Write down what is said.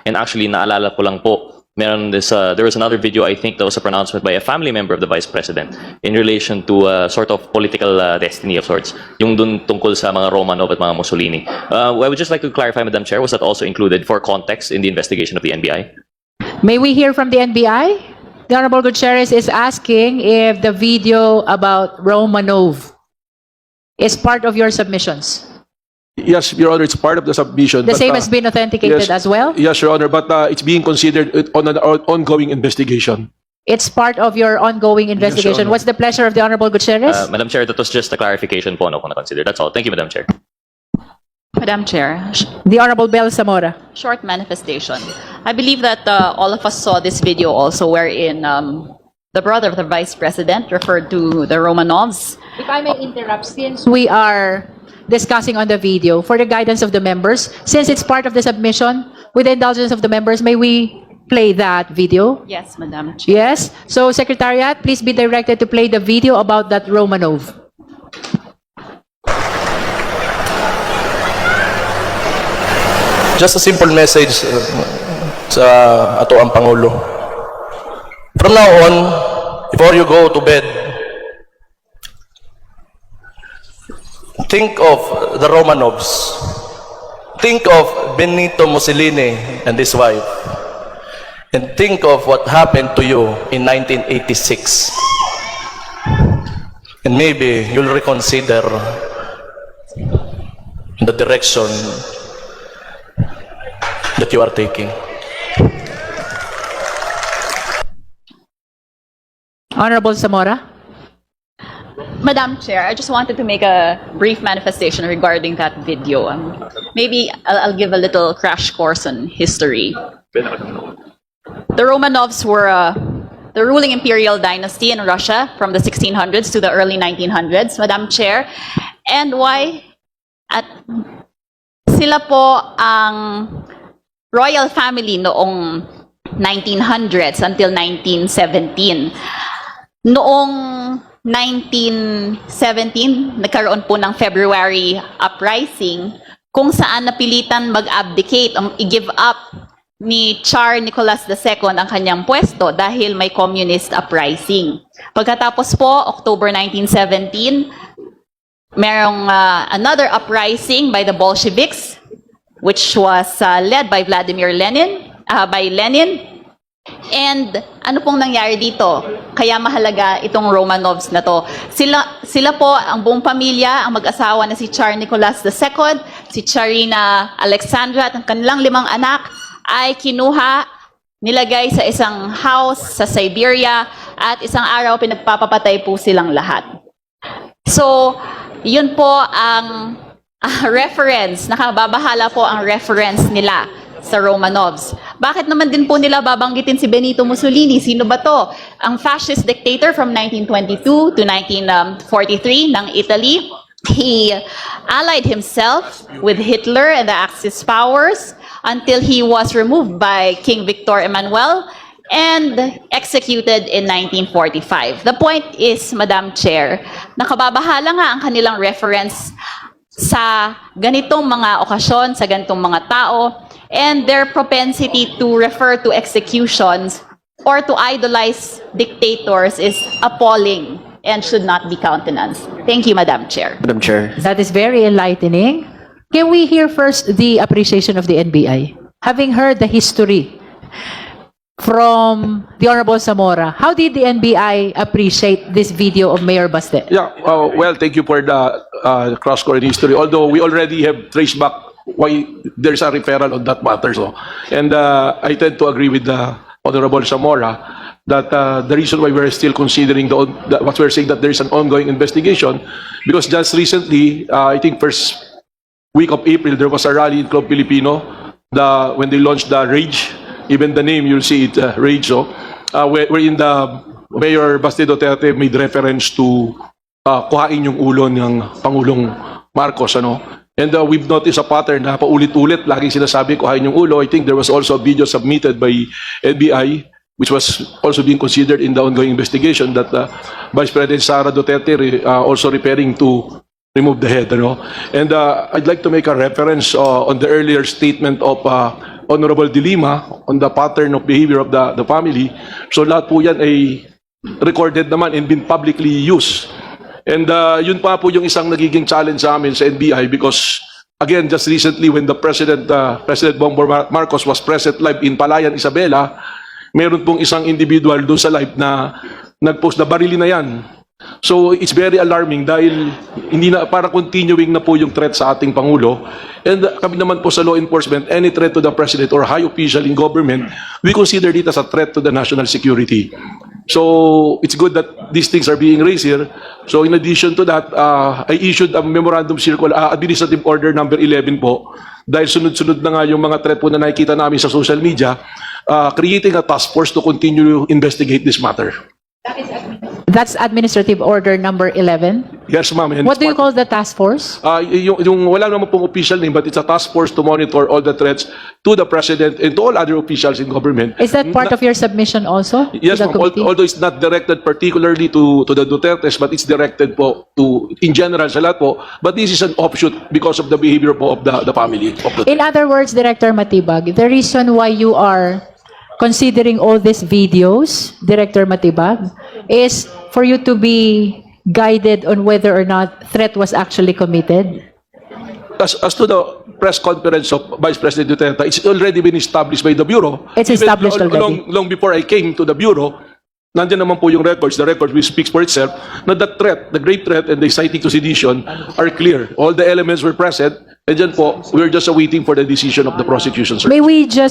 And actually, naalala ko lang po, there was another video, I think, that was a pronouncement by a family member of the Vice President in relation to sort of political destiny of sorts, yung dun tungkol sa mga Romanov at mga Mussolini. I would just like to clarify, Madam Chair, was that also included for context in the investigation of the NBI? May we hear from the NBI? The Honorable Gutierrez is asking if the video about Romanov is part of your submissions. Yes, Your Honor, it's part of the submission. The but, same has been authenticated yes, as well? Yes, Your Honor, but it's being considered on an ongoing investigation. It's part of your ongoing investigation. Honor. What's the pleasure of the Honorable Gutierrez? Madam Chair, that was just a clarification po, no, kung na-consider. That's all. Thank you, Madam Chair. Madam Chair, The Honorable Bel Zamora. short manifestation. I believe that all of us saw this video also wherein the brother of the Vice President referred to the Romanovs. If I may interrupt, since we are discussing on the video, for the guidance of the members, since it's part of the submission, with the indulgence of the members, may we play that video? Yes, Madam Chair. Yes? So, Secretariat, please be directed to play the video about that Romanov. Just a simple message sa ato ang Pangulo. From now on, before you go to bed, think of the Romanovs. Think of Benito Mussolini and his wife. And think of what happened to you in 1986. And maybe you'll reconsider the direction that you are taking. Honorable Zamora. Madam Chair, I just wanted to make a brief manifestation regarding that video. Maybe I'll give a little crash course on history. The Romanovs were the ruling imperial dynasty in Russia from the 1600s to the early 1900s, Madam Chair. And why? Sila po ang royal family noong 1900s until 1917. Noong 1917, nagkaroon po ng February uprising kung saan napilitan mag-abdicate, i-give up ni Tsar Nicholas II ang kanyang pwesto dahil may communist uprising. Pagkatapos po, October 1917, merong another uprising by the Bolsheviks, which was led by Lenin. And ano pong nangyari dito? Kaya mahalaga itong Romanovs na to. Sila po, ang buong pamilya, ang mag-asawa na si Tsar Nicholas II, si Tsarina Alexandra at ang kanilang 5 anak ay kinuha, nilagay sa isang house sa Siberia at isang araw pinagpapapatay po silang lahat. So, yun po ang reference, nakababahala po ang reference nila sa Romanovs. Bakit naman din po nila babanggitin si Benito Mussolini? Sino ba to? Ang fascist dictator from 1922 to 1943 ng Italy. He allied himself with Hitler and the Axis powers until he was removed by King Victor Emmanuel and executed in 1945. The point is, Madam Chair, nakababahala nga ang kanilang reference sa ganitong mga okasyon, sa ganitong mga tao, and their propensity to refer to executions or to idolize dictators is appalling and should not be countenanced. Thank you, Madam Chair. Madam Chair. That is very enlightening. Can we hear first the appreciation of the NBI? Having heard the history from the Honorable Zamora, how did the NBI appreciate this video of Mayor Baste? Yeah, well, thank you for the cross-current history. Although we already have traced back why there's a referral on that matter. So, and I tend to agree with the Honorable Zamora that the reason why we're still considering what we're saying that there's an ongoing investigation, because just recently, I think first week of April, there was a rally in Club Filipino when they launched the Rage. Even the name, you'll see it, Rage. So, wherein the Mayor Baste Duterte made reference to kuhain yung ulo ng Pangulong Marcos, ano? And we've noticed a pattern na paulit-ulit, laging sinasabi kuhain yung ulo. I think there was also a video submitted by NBI, which was also being considered in the ongoing investigation, that Vice President Sara Duterte also preparing to remove the head, ano? And I'd like to make a reference on the earlier statement of Honorable De Lima on the pattern of behavior of the family. So lahat po yan ay recorded naman and been publicly used. And yun pa po yung isang nagiging challenge sa amin sa NBI because again, just recently when the President Bongbong Marcos was present live in Palayan, Isabela, meron pong isang individual doon sa live na nag-post na barili na yan. So it's very alarming dahil hindi na para continuing na po yung threat sa ating Pangulo. And kami naman po sa law enforcement, any threat to the President or high official in government, we consider it as a threat to the national security. So it's good that these things are being raised here. So in addition to that, I issued a memorandum circular, administrative order number 11 po, dahil sunod-sunod na nga yung mga threat po na nakikita namin sa social media, creating a task force to continue investigate this matter. That's Administrative Order number 11. Yes, ma'am. And What do you it's call the task force? yung wala naman pong official name, but it's a task force to monitor all the threats to the President and to all other officials in government. Is that part of your submission also? Yes, to the ma'am. committee? Although it's not directed particularly to the Dutertes, but it's directed po to, in general, sa lahat po. But this is an offshoot because of the behavior po of the family. In other words, Director Matibag, the reason why you are considering all these videos, Director Matibag, is for you to be guided on whether or not threat was actually committed? As to the press conference of Vice President Duterte, it's already been established by the Bureau. It's Even established already. Long before I came to the Bureau, nandiyan naman po yung records, the record which speaks for itself, na the threat, the great threat and the inciting to sedition are clear. All the elements were present, and dyan po, we're just awaiting for the decision of the prosecution, sir. May we just